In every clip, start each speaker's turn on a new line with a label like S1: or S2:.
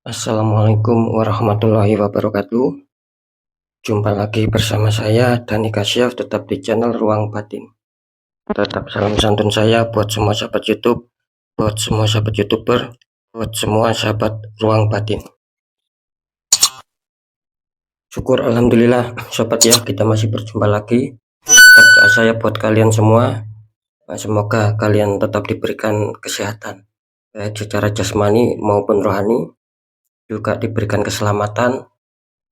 S1: Assalamualaikum warahmatullahi wabarakatuh. Jumpa lagi bersama saya Dani Kasyaf, tetap di channel Ruang Batin. Tetap salam santun saya buat semua sahabat YouTube, buat semua sahabat YouTuber, buat semua sahabat Ruang Batin. Syukur alhamdulillah sobat ya, kita masih berjumpa lagi. Tetap doa saya buat kalian semua, semoga kalian tetap diberikan kesehatan, baik secara jasmani maupun rohani, juga diberikan keselamatan,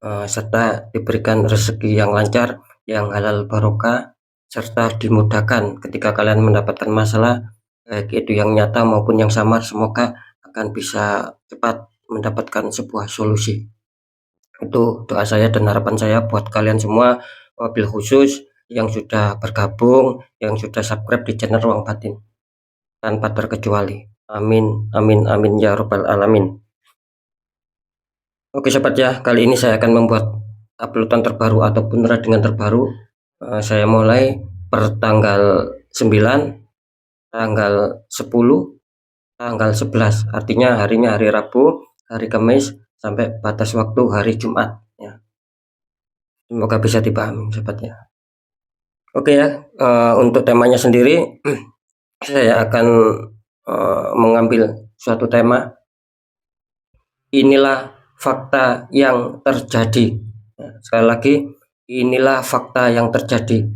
S1: serta diberikan rezeki yang lancar, yang halal barokah, serta dimudahkan ketika kalian mendapatkan masalah, baik itu yang nyata maupun yang samar, semoga akan bisa cepat mendapatkan sebuah solusi. Itu doa saya dan harapan saya buat kalian semua, wabil khusus yang sudah bergabung, yang sudah subscribe di channel Ruang Batin, tanpa terkecuali. Amin, amin, amin ya robbal alamin. Oke sobat ya, kali ini saya akan membuat uploadan terbaru ataupun readingan terbaru. Saya mulai per tanggal 9, tanggal 10, tanggal 11. Artinya harinya hari Rabu, hari Kamis, sampai batas waktu hari Jumat ya. Semoga bisa dipahami sobat ya. Oke ya, untuk temanya sendiri saya akan mengambil suatu tema. Inilah fakta yang terjadi. Sekali lagi, inilah fakta yang terjadi.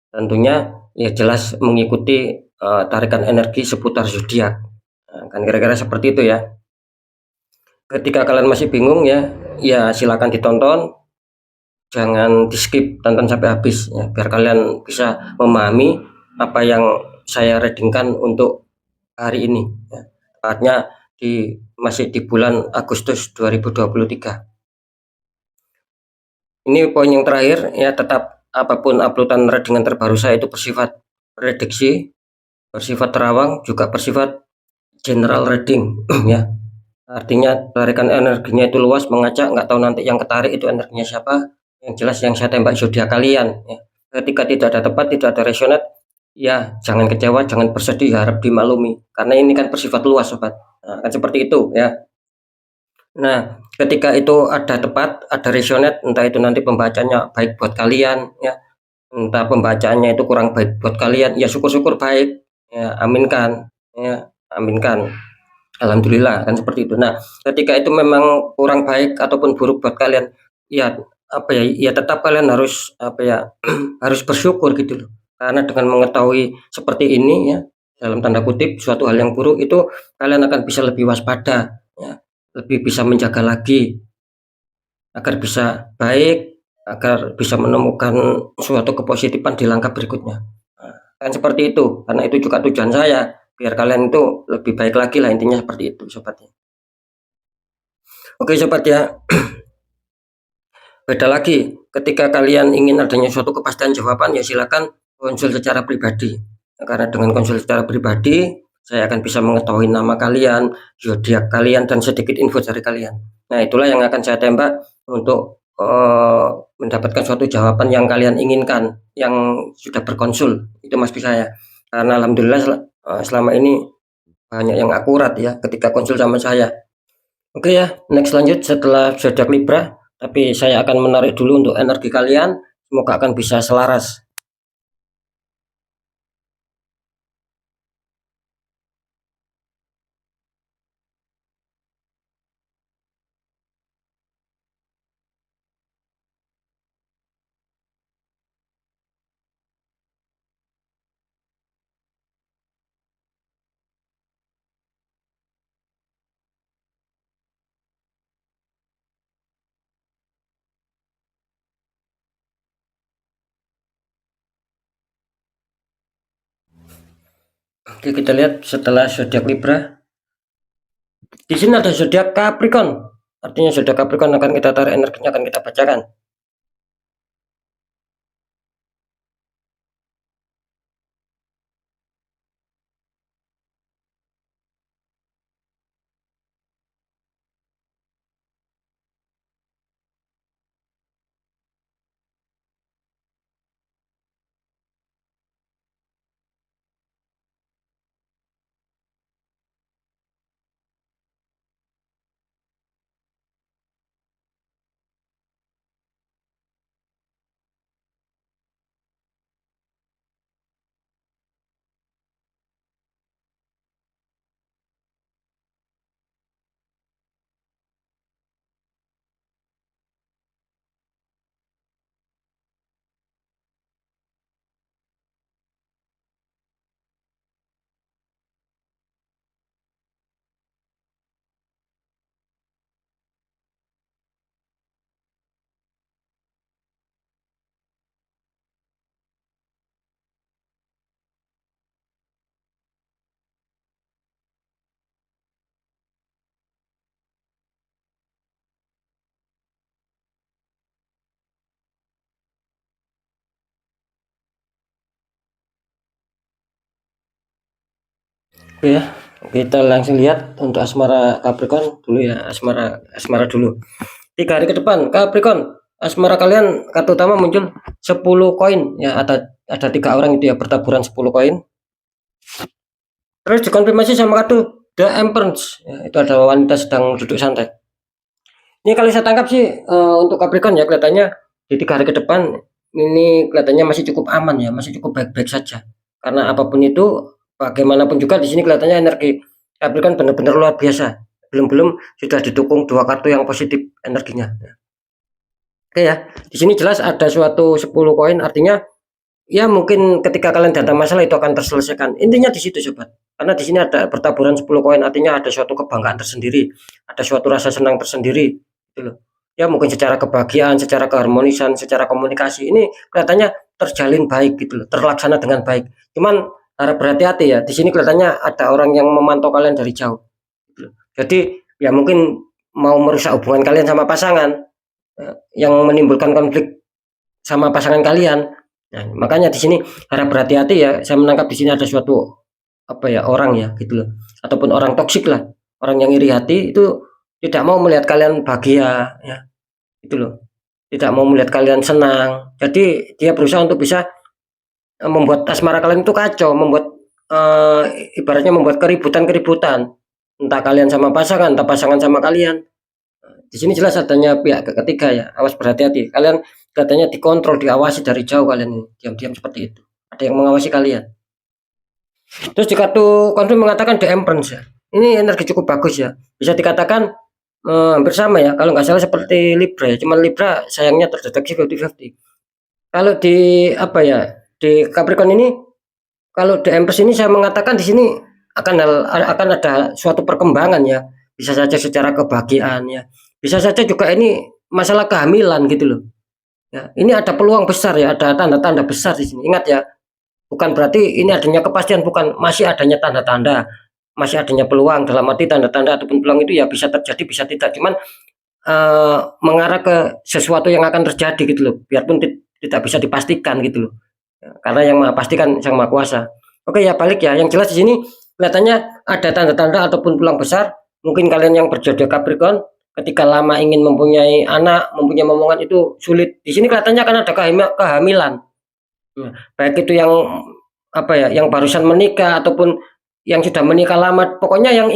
S1: Tentunya ya jelas mengikuti tarikan energi seputar zodiak. Kan kira-kira seperti itu ya. Ketika kalian masih bingung ya silakan ditonton, jangan di skip, tonton sampai habis ya, biar kalian bisa memahami apa yang saya readingkan untuk hari ini ya. Tepatnya masih di bulan Agustus 2023. Ini poin yang terakhir ya, tetap apapun uploadan readingan terbaru saya itu bersifat prediksi, bersifat terawang, juga bersifat general reading ya. Artinya tarikan energinya itu luas, mengacak, nggak tahu nanti yang ketarik itu energinya siapa. Yang jelas yang saya tembak zodiak kalian ya. Ketika tidak ada tepat, tidak ada resonate, ya jangan kecewa, jangan bersedih, harap dimaklumi, karena ini kan bersifat luas sobat. Nah, kan seperti itu ya. Nah, ketika itu ada tepat, ada resonate, entah itu nanti pembacanya baik buat kalian ya, entah pembacaannya itu kurang baik buat kalian, ya syukur-syukur baik ya, aminkan ya, aminkan, alhamdulillah, kan seperti itu. Nah, ketika itu memang kurang baik ataupun buruk buat kalian, ya apa ya, ya tetap kalian harus apa ya harus bersyukur gitu loh, karena dengan mengetahui seperti ini ya, dalam tanda kutip suatu hal yang buruk itu, kalian akan bisa lebih waspada ya, lebih bisa menjaga lagi agar bisa baik, agar bisa menemukan suatu kepositifan di langkah berikutnya. Nah, kan seperti itu, karena itu juga tujuan saya, biar kalian itu lebih baik lagi lah, intinya seperti itu sobatnya. Oke sobat ya, beda lagi ketika kalian ingin adanya suatu kepastian jawaban, ya silakan konsul secara pribadi. Nah, karena dengan konsul secara pribadi, saya akan bisa mengetahui nama kalian, zodiak kalian, dan sedikit info dari kalian. Nah, itulah yang akan saya tembak untuk mendapatkan suatu jawaban yang kalian inginkan, yang sudah berkonsul. Itu mas saya. Karena alhamdulillah selama ini banyak yang akurat ya ketika konsul sama saya. Oke ya, next lanjut setelah zodiak Libra, tapi saya akan menarik dulu untuk energi kalian, semoga akan bisa selaras. Oke, kita lihat setelah zodiak Libra. Di sini ada zodiak Capricorn. Artinya zodiak Capricorn akan kita tarik energinya, akan kita bacakan. Oke ya, kita langsung lihat untuk asmara Capricorn dulu ya, asmara dulu. 3 hari ke depan Capricorn, asmara kalian kartu utama muncul 10 koin ya, ada 3 orang itu ya, bertaburan 10 koin. Terus dikonfirmasi sama kartu The Empress ya, itu ada wanita sedang duduk santai. Ini kalau saya tangkap sih untuk Capricorn ya, kelihatannya di 3 hari ke depan ini kelihatannya masih cukup aman ya, masih cukup baik-baik saja. Karena apapun itu, bagaimanapun juga di sini kelihatannya energi Capricorn benar-benar luar biasa. Belum-belum sudah didukung 2 kartu yang positif energinya. Oke ya, di sini jelas ada suatu 10 koin, artinya ya mungkin ketika kalian datang masalah itu akan terselesaikan. Intinya di situ sobat. Karena di sini ada bertaburan 10 koin, artinya ada suatu kebanggaan tersendiri, ada suatu rasa senang tersendiri gitu loh. Ya mungkin secara kebahagiaan, secara keharmonisan, secara komunikasi ini kelihatannya terjalin baik gitu loh, terlaksana dengan baik. Cuman harap berhati-hati ya. Di sini kelihatannya ada orang yang memantau kalian dari jauh gitu loh. Jadi ya mungkin mau merusak hubungan kalian sama pasangan, yang menimbulkan konflik sama pasangan kalian. Nah, makanya di sini harap berhati-hati ya. Saya menangkap di sini ada suatu apa ya, orang ya gitu loh. Ataupun orang toksik lah. Orang yang iri hati itu tidak mau melihat kalian bahagia ya. Itu loh. Tidak mau melihat kalian senang. Jadi dia berusaha untuk bisa membuat asmara kalian itu kacau, membuat ibaratnya membuat keributan-keributan. Entah kalian sama pasangan, entah pasangan sama kalian. Di sini jelas adanya pihak ketiga ya. Awas berhati-hati. Kalian katanya dikontrol, diawasi dari jauh kalian ini. Diam-diam seperti itu. Ada yang mengawasi kalian. Terus di kartu konfirm mengatakan The Empress ya. Ini energi cukup bagus ya. Bisa dikatakan hampir sama ya. Kalau nggak salah seperti Libra ya. Cuman Libra sayangnya terdeteksi 50-50. Kalau di apa ya, di Capricorn ini, kalau The Empress ini saya mengatakan di sini akan ada suatu perkembangan ya. Bisa saja secara kebahagiaan ya. Bisa saja juga ini masalah kehamilan gitu loh. Ya, ini ada peluang besar ya, ada tanda-tanda besar di sini. Ingat ya, bukan berarti ini adanya kepastian, bukan, masih adanya tanda-tanda, masih adanya peluang. Dalam arti tanda-tanda ataupun peluang itu ya bisa terjadi, bisa tidak. Cuman mengarah ke sesuatu yang akan terjadi gitu loh. Biarpun tidak bisa dipastikan gitu loh. Ya, karena yang Maha Pasti kan Sang Maha Kuasa. Oke ya, balik ya. Yang jelas di sini kelihatannya ada tanda-tanda ataupun peluang besar. Mungkin kalian yang berjodoh Capricorn ketika lama ingin mempunyai anak, mempunyai momongan itu sulit. Di sini kelihatannya akan ada kehamilan. Ya, baik itu yang apa ya, yang barusan menikah ataupun yang sudah menikah lama, pokoknya yang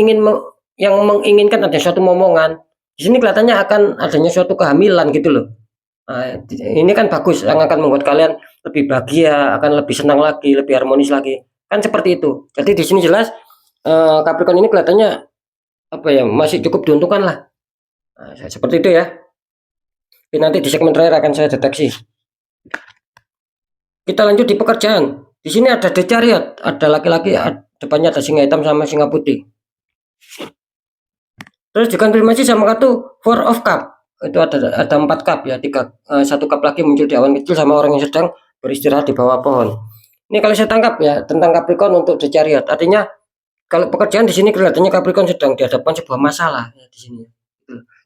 S1: yang menginginkan ada suatu momongan. Di sini kelihatannya akan adanya suatu kehamilan gitu loh. Nah, ini kan bagus, yang akan membuat kalian lebih bahagia, akan lebih senang lagi, lebih harmonis lagi. Kan seperti itu. Jadi di sini jelas Capricorn ini kelihatannya apa ya, masih cukup diuntungkan lah. Nah, seperti itu ya. Tapi nanti di segmen terakhir akan saya deteksi. Kita lanjut di pekerjaan. Di sini ada The Chariot, ada laki-laki, depannya ada singa hitam sama singa putih. Terus dikonfirmasi sama kartu Four of Cup. Itu ada 4 cup ya, 1 cup lagi muncul di awan kecil sama orang yang sedang beristirahat di bawah pohon. Ini kalau saya tangkap ya tentang Capricorn untuk The Chariot. Artinya kalau pekerjaan di sini kelihatannya Capricorn sedang dihadapkan sebuah masalah ya di sini.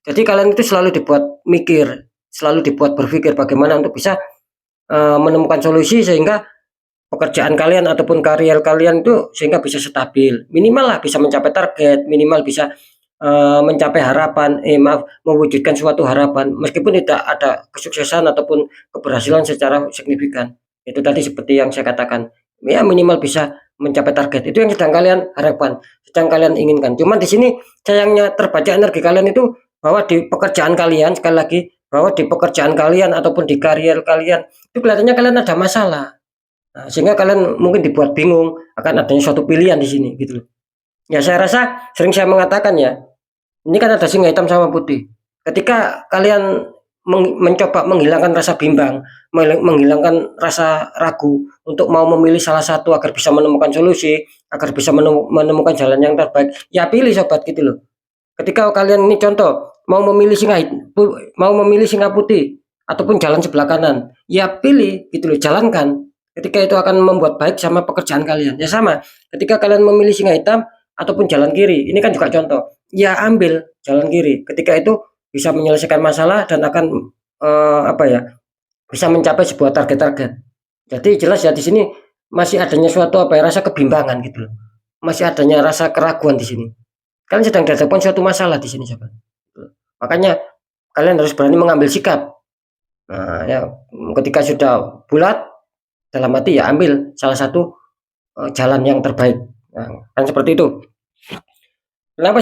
S1: Jadi kalian itu selalu dibuat mikir, selalu dibuat berpikir bagaimana untuk bisa menemukan solusi sehingga pekerjaan kalian ataupun karier kalian itu sehingga bisa stabil, minimal lah bisa mencapai target, minimal bisa mencapai harapan, mewujudkan suatu harapan meskipun tidak ada kesuksesan ataupun keberhasilan secara signifikan. Itu tadi seperti yang saya katakan, ya minimal bisa mencapai target. Itu yang sedang kalian harapkan, sedang kalian inginkan. Cuman di sini sayangnya terbaca energi kalian itu bahwa di pekerjaan kalian, sekali lagi, bahwa di pekerjaan kalian ataupun di karier kalian itu kelihatannya kalian ada masalah. Nah, sehingga kalian mungkin dibuat bingung akan adanya suatu pilihan di sini gitu loh. Ya saya rasa sering saya mengatakan ya, ini kan ada singa hitam sama putih. Ketika kalian mencoba menghilangkan rasa bimbang, menghilangkan rasa ragu untuk mau memilih salah satu agar bisa menemukan solusi, agar bisa menemukan jalan yang terbaik, ya pilih sobat gitu loh. Ketika kalian ini contoh mau memilih singa putih ataupun jalan sebelah kanan, ya pilih gitu loh, jalankan. Ketika itu akan membuat baik sama pekerjaan kalian. Ya sama, ketika kalian memilih singa hitam ataupun jalan kiri, ini kan juga contoh. Ya ambil jalan kiri. Ketika itu bisa menyelesaikan masalah dan akan apa ya, bisa mencapai sebuah target-target. Jadi jelas ya di sini masih adanya suatu apa ya, rasa kebimbangan gitu loh. masih adanya rasa keraguan di sini. Kalian sedang dihadapkan suatu masalah di sini, sobat. Makanya kalian harus berani mengambil sikap. Nah, ya, ketika sudah bulat dalam hati ya ambil salah satu jalan yang terbaik. Nah, kan seperti itu. Kenapa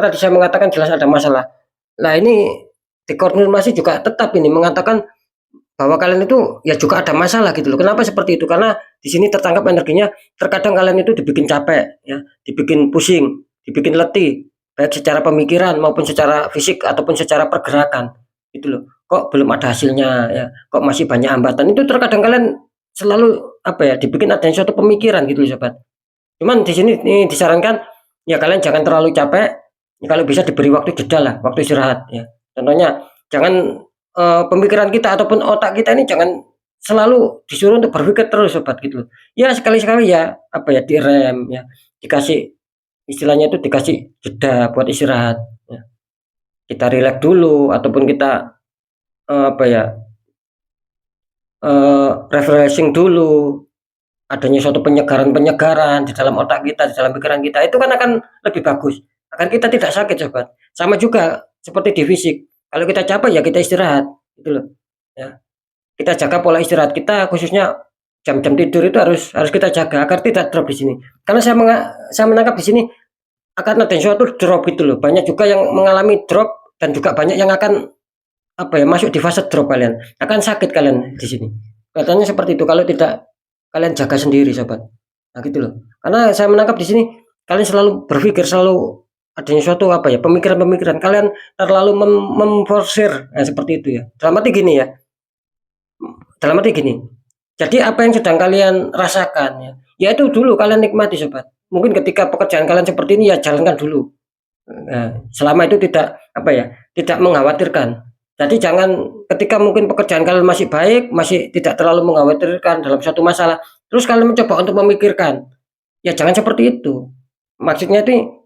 S1: tadi saya mengatakan jelas ada masalah? Nah, ini dikonfirmasi juga tetap ini mengatakan bahwa kalian itu ya juga ada masalah gitu loh. Kenapa seperti itu? Karena di sini tertangkap energinya, terkadang kalian itu dibikin capek, ya, dibikin pusing, dibikin letih, baik secara pemikiran maupun secara fisik ataupun secara pergerakan, gitu loh. Kok belum ada hasilnya, ya? Kok masih banyak hambatan? Itu terkadang kalian selalu apa ya, dibikin adanya suatu pemikiran gitu loh, sobat. Cuman di sini nih disarankan ya kalian jangan terlalu capek, ya, kalau bisa diberi waktu jeda lah, waktu istirahat, ya. Contohnya jangan pemikiran kita ataupun otak kita ini jangan selalu disuruh untuk berpikir terus, sobat, gitu. Ya sekali-sekali ya apa ya direm, ya dikasih istilahnya itu dikasih jeda buat istirahat, ya. Kita rileks dulu ataupun kita apa ya refreshing dulu, adanya suatu penyegaran-penyegaran di dalam otak kita, di dalam pikiran kita, itu kan akan lebih bagus, agar kita tidak sakit, sobat. Sama juga seperti di fisik, kalau kita capek ya kita istirahat, gitu loh, ya. Kita jaga pola istirahat kita, khususnya jam-jam tidur itu harus kita jaga agar tidak drop di sini. Karena saya menangkap di sini akan ada suatu drop gitu loh. Banyak juga yang mengalami drop dan juga banyak yang akan apa ya masuk di fase drop kalian. Akan sakit kalian di sini. Katanya seperti itu kalau tidak kalian jaga sendiri, sobat. Nah, gitu loh. Karena saya menangkap di sini kalian selalu berpikir, selalu adanya suatu apa ya pemikiran-pemikiran, kalian terlalu memforsir, nah, seperti itu ya. Dalam arti gini, jadi apa yang sedang kalian rasakan ya itu dulu kalian nikmati, sobat. Mungkin ketika pekerjaan kalian seperti ini ya jalankan dulu. Nah, selama itu tidak apa ya, tidak mengkhawatirkan. Jadi jangan ketika mungkin pekerjaan kalian masih baik, masih tidak terlalu mengkhawatirkan dalam suatu masalah, terus kalian mencoba untuk memikirkan, ya jangan seperti itu. Maksudnya itu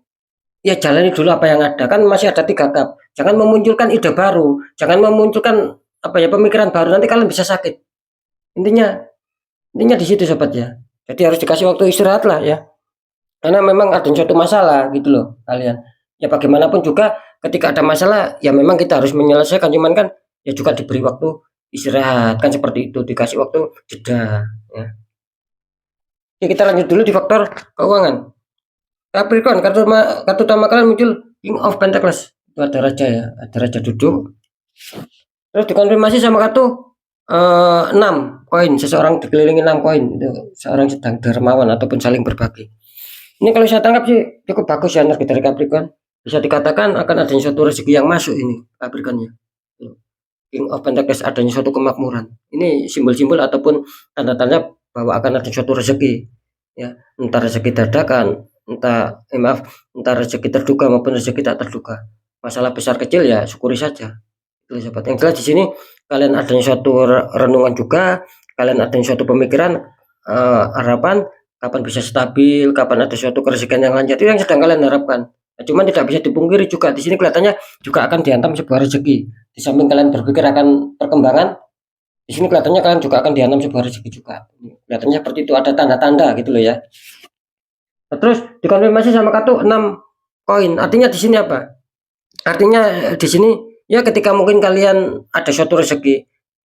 S1: ya jalani dulu apa yang ada, kan masih ada 3 kap. Jangan memunculkan ide baru, jangan memunculkan apa ya pemikiran baru, nanti kalian bisa sakit. Intinya intinya di situ, sobat, ya. Jadi harus dikasih waktu istirahat lah ya. Karena memang ada suatu masalah gitu loh kalian. Ya bagaimanapun juga ketika ada masalah ya memang kita harus menyelesaikan, cuman kan ya juga diberi waktu istirahat kan seperti itu, dikasih waktu jeda ya. Oke, kita lanjut dulu di faktor keuangan. Capricorn, kartu utama kalian muncul King of Pentacles. Itu ada raja ya, ada raja duduk. Terus dikonfirmasi sama kartu 6 koin, seseorang dikelilingi 6 koin. Itu seorang sedang dermawan ataupun saling berbagi. Ini kalau saya tangkap sih cukup bagus ya energi dari Capricorn. Bisa dikatakan akan adanya suatu rezeki yang masuk ini Capricornnya. King of Pentacles, adanya suatu kemakmuran. Ini simbol-simbol ataupun tanda-tanda bahwa akan ada suatu rezeki. Ya, entah rezeki dadakan, entah rezeki terduga maupun rezeki tak terduga. Masalah besar kecil ya syukuri saja. Itu, sobat. Yang jelas di sini kalian adanya suatu renungan juga, kalian adanya suatu pemikiran, harapan kapan bisa stabil, kapan ada suatu kerezekian yang lancar, itu yang sedang kalian harapkan. Nah, cuman tidak bisa dipungkiri juga di sini kelihatannya juga akan dihantam sebuah rezeki. Di samping kalian berpikir akan perkembangan, di sini kelihatannya kalian juga akan dihantam sebuah rezeki juga. Kelihatannya seperti itu, ada tanda-tanda gitu loh ya. Nah, terus dikonfirmasi sama kartu 6 koin. Artinya di sini apa? Artinya di sini ya ketika mungkin kalian ada suatu rezeki,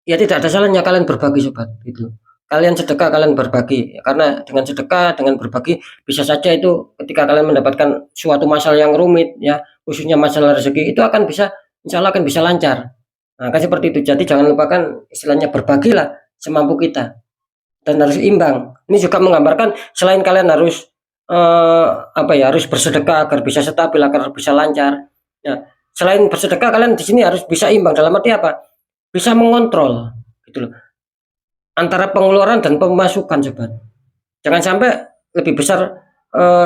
S1: ya tidak ada salahnya kalian berbagi, sobat, gitu. Kalian sedekah, kalian berbagi. Karena dengan sedekah, dengan berbagi bisa saja itu ketika kalian mendapatkan suatu masalah yang rumit ya, khususnya masalah rezeki itu akan bisa insya Allah akan bisa lancar. Nah, kan seperti itu. Jadi jangan lupakan istilahnya berbagilah semampu kita dan harus imbang. Ini juga menggambarkan selain kalian harus apa ya, harus bersedekah agar bisa stabil, agar bisa lancar. Ya, selain bersedekah kalian di sini harus bisa imbang dalam arti apa? Bisa mengontrol gitu loh antara pengeluaran dan pemasukan, sobat. Jangan sampai lebih besar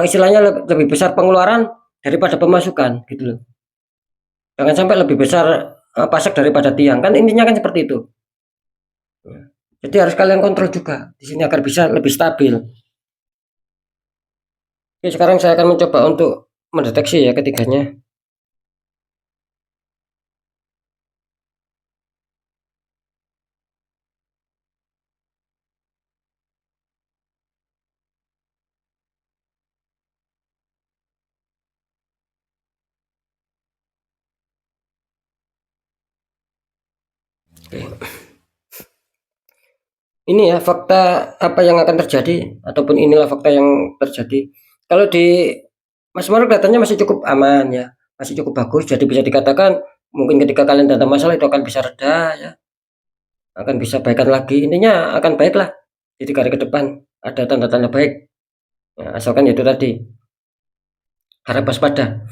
S1: istilahnya lebih besar pengeluaran daripada pemasukan gitu loh. Jangan sampai lebih besar pajak daripada tiang. Kan intinya kan seperti itu. Jadi harus kalian kontrol juga di sini agar bisa lebih stabil. Oke, sekarang saya akan mencoba untuk mendeteksi ya ketiganya. ini ya fakta apa yang akan terjadi, ataupun inilah fakta yang terjadi. Kalau di Mas Maro kelihatannya masih cukup aman ya, masih cukup bagus. Jadi bisa dikatakan mungkin ketika kalian ada masalah itu akan bisa reda ya, akan bisa baikan lagi. Intinya akan baiklah. Jadi hari ke depan ada tanda-tanda baik. Ya, asalkan itu tadi harap waspada.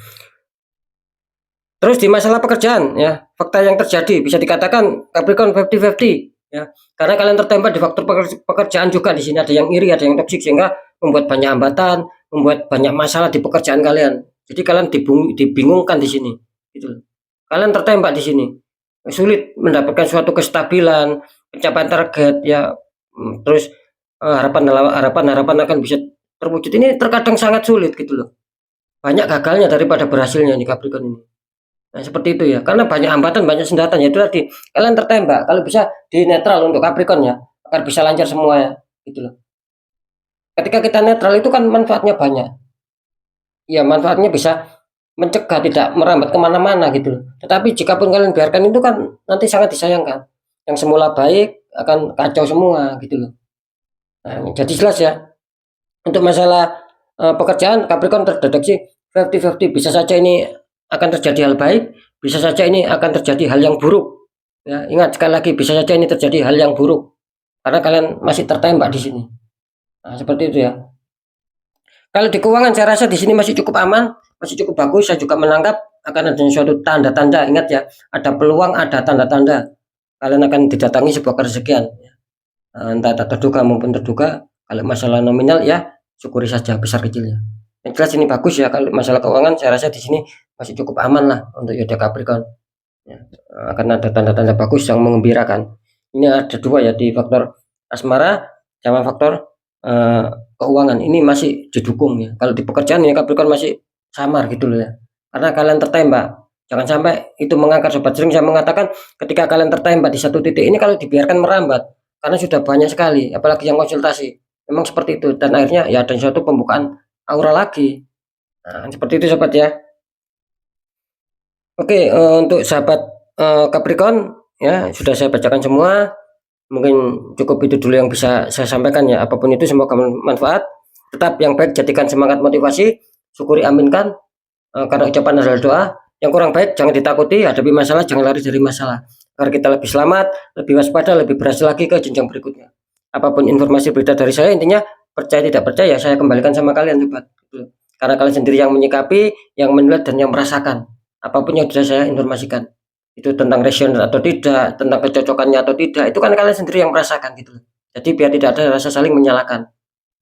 S1: Terus di masalah pekerjaan ya, fakta yang terjadi bisa dikatakan Capricorn 50-50 ya. Karena kalian tertempat di faktor pekerjaan juga, di sini ada yang iri, ada yang toksik, sehingga membuat banyak hambatan, membuat banyak masalah di pekerjaan kalian. Jadi kalian dibingungkan di sini gitu. Kalian tertembak di sini. Sulit mendapatkan suatu kestabilan, pencapaian target ya. Terus harapan akan bisa terwujud ini terkadang sangat sulit gitu loh. Banyak gagalnya daripada berhasilnya nih Capricorn ini. Nah, seperti itu ya. Karena banyak hambatan, banyak sendatan ya. Itu tadi. Kalian tertembak. Kalau bisa di netral untuk Capricorn ya, agar bisa lancar semua ya. Gitu loh. Ketika kita netral itu kan manfaatnya banyak. Ya, manfaatnya bisa mencegah tidak merambat kemana-mana gitu loh. Tetapi jika pun kalian biarkan itu kan nanti sangat disayangkan. Yang semula baik akan kacau semua gitu loh. Nah, jadi jelas ya. Untuk masalah pekerjaan Capricorn terdeteksi 50-50. Bisa saja ini akan terjadi hal baik, bisa saja ini akan terjadi hal yang buruk. Ya, ingat sekali lagi bisa saja ini terjadi hal yang buruk karena kalian masih tertembak di sini. Nah, seperti itu ya. Kalau di keuangan saya rasa di sini masih cukup aman, masih cukup bagus. Saya juga menangkap akan ada suatu tanda-tanda. Ingat ya, ada peluang, ada tanda-tanda. Kalian akan didatangi sebuah kerezekian. Entah tak terduga maupun terduga. Kalau masalah nominal ya syukuri saja besar kecilnya. Yang jelas ini bagus ya. Kalau masalah keuangan saya rasa di sini masih cukup aman lah untuk Yoda Capricorn. Ya, akan ada tanda-tanda bagus yang mengembirakan. Ini ada dua ya, di faktor asmara sama faktor keuangan. Ini masih didukung ya. Kalau di pekerjaan ya Capricorn masih samar gitu loh ya. Karena kalian tertembak. Jangan sampai itu mengangkat sobat. Sering saya mengatakan ketika kalian tertembak di satu titik ini kalau dibiarkan merambat karena sudah banyak sekali, apalagi yang konsultasi. Memang seperti itu dan akhirnya ya ada suatu pembukaan aura lagi. Nah, seperti itu sobat ya. Oke, untuk sahabat Capricorn ya sudah saya bacakan semua. Mungkin cukup itu dulu yang bisa saya sampaikan ya. Apapun itu semoga bermanfaat. Tetap yang baik jadikan semangat motivasi, syukuri aminkan karena ucapan adalah doa. Yang kurang baik jangan ditakuti, hadapi masalah, jangan lari dari masalah. Agar kita lebih selamat, lebih waspada, lebih berhasil lagi ke jenjang berikutnya. Apapun informasi berita dari saya, intinya percaya tidak percaya saya kembalikan sama kalian sobat. Karena kalian sendiri yang menyikapi, yang menilai dan yang merasakan. Apapun yang sudah saya informasikan. Itu tentang rasional atau tidak, tentang kecocokannya atau tidak, itu kan kalian sendiri yang merasakan gitu. Jadi biar tidak ada rasa saling menyalahkan.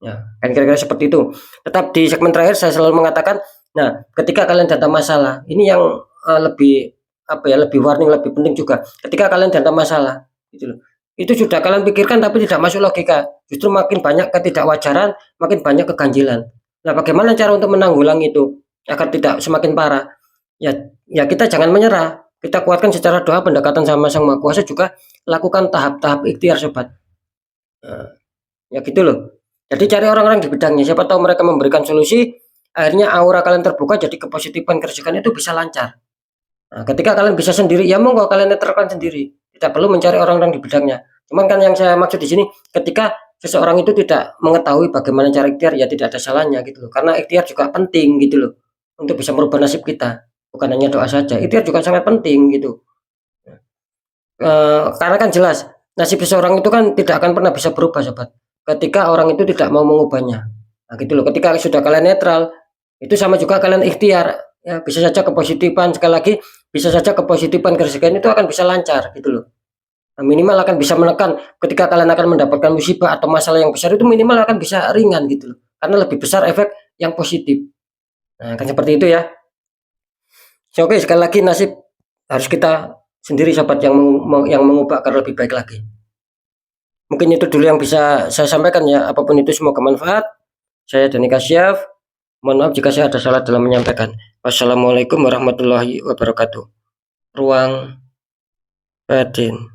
S1: Ya, kan kira-kira seperti itu. Tetap di segmen terakhir saya selalu mengatakan, nah, ketika kalian data masalah, ini yang lebih apa ya, lebih warning, lebih penting juga. Ketika kalian data masalah, gitu loh. Itu sudah kalian pikirkan tapi tidak masuk logika. Justru makin banyak ketidakwajaran, makin banyak keganjilan. Nah, bagaimana cara untuk menanggulangi itu agar tidak semakin parah? Ya kita jangan menyerah. Kita kuatkan secara doa, pendekatan sama Sang Maha Kuasa, juga lakukan tahap-tahap ikhtiar sobat. Ya gitu loh. Jadi cari orang-orang di bidangnya, siapa tahu mereka memberikan solusi, akhirnya aura kalian terbuka, jadi kepositifan kerjakan itu bisa lancar. Nah, ketika kalian bisa sendiri, ya monggo kalian netralkan sendiri. Tidak perlu mencari orang-orang di bidangnya. Cuman kan yang saya maksud di sini, ketika seseorang itu tidak mengetahui bagaimana cara ikhtiar, ya tidak ada salahnya gitu loh. Karena ikhtiar juga penting gitu loh, untuk bisa merubah nasib kita. Bukan hanya doa saja, ikhtiar juga sangat penting gitu. Karena kan jelas nasib seseorang itu kan tidak akan pernah bisa berubah sobat, ketika orang itu tidak mau mengubahnya. Nah gitu loh, ketika sudah kalian netral, itu sama juga kalian ikhtiar. Ya, bisa saja kepositifan, sekali lagi, bisa saja kepositifan kerjaan itu akan bisa lancar gitu loh. Nah, minimal akan bisa menekan ketika kalian akan mendapatkan musibah atau masalah yang besar, itu minimal akan bisa ringan gitu loh. Karena lebih besar efek yang positif. Nah, kan seperti itu ya. So, oke, sekali lagi nasib harus kita sendiri sobat yang mengubah agar lebih baik lagi. Mungkin itu dulu yang bisa saya sampaikan ya. Apapun itu semoga bermanfaat. Saya Dani Kasyaf. Mohon maaf jika saya ada salah dalam menyampaikan. Wassalamualaikum warahmatullahi wabarakatuh. Ruang batin.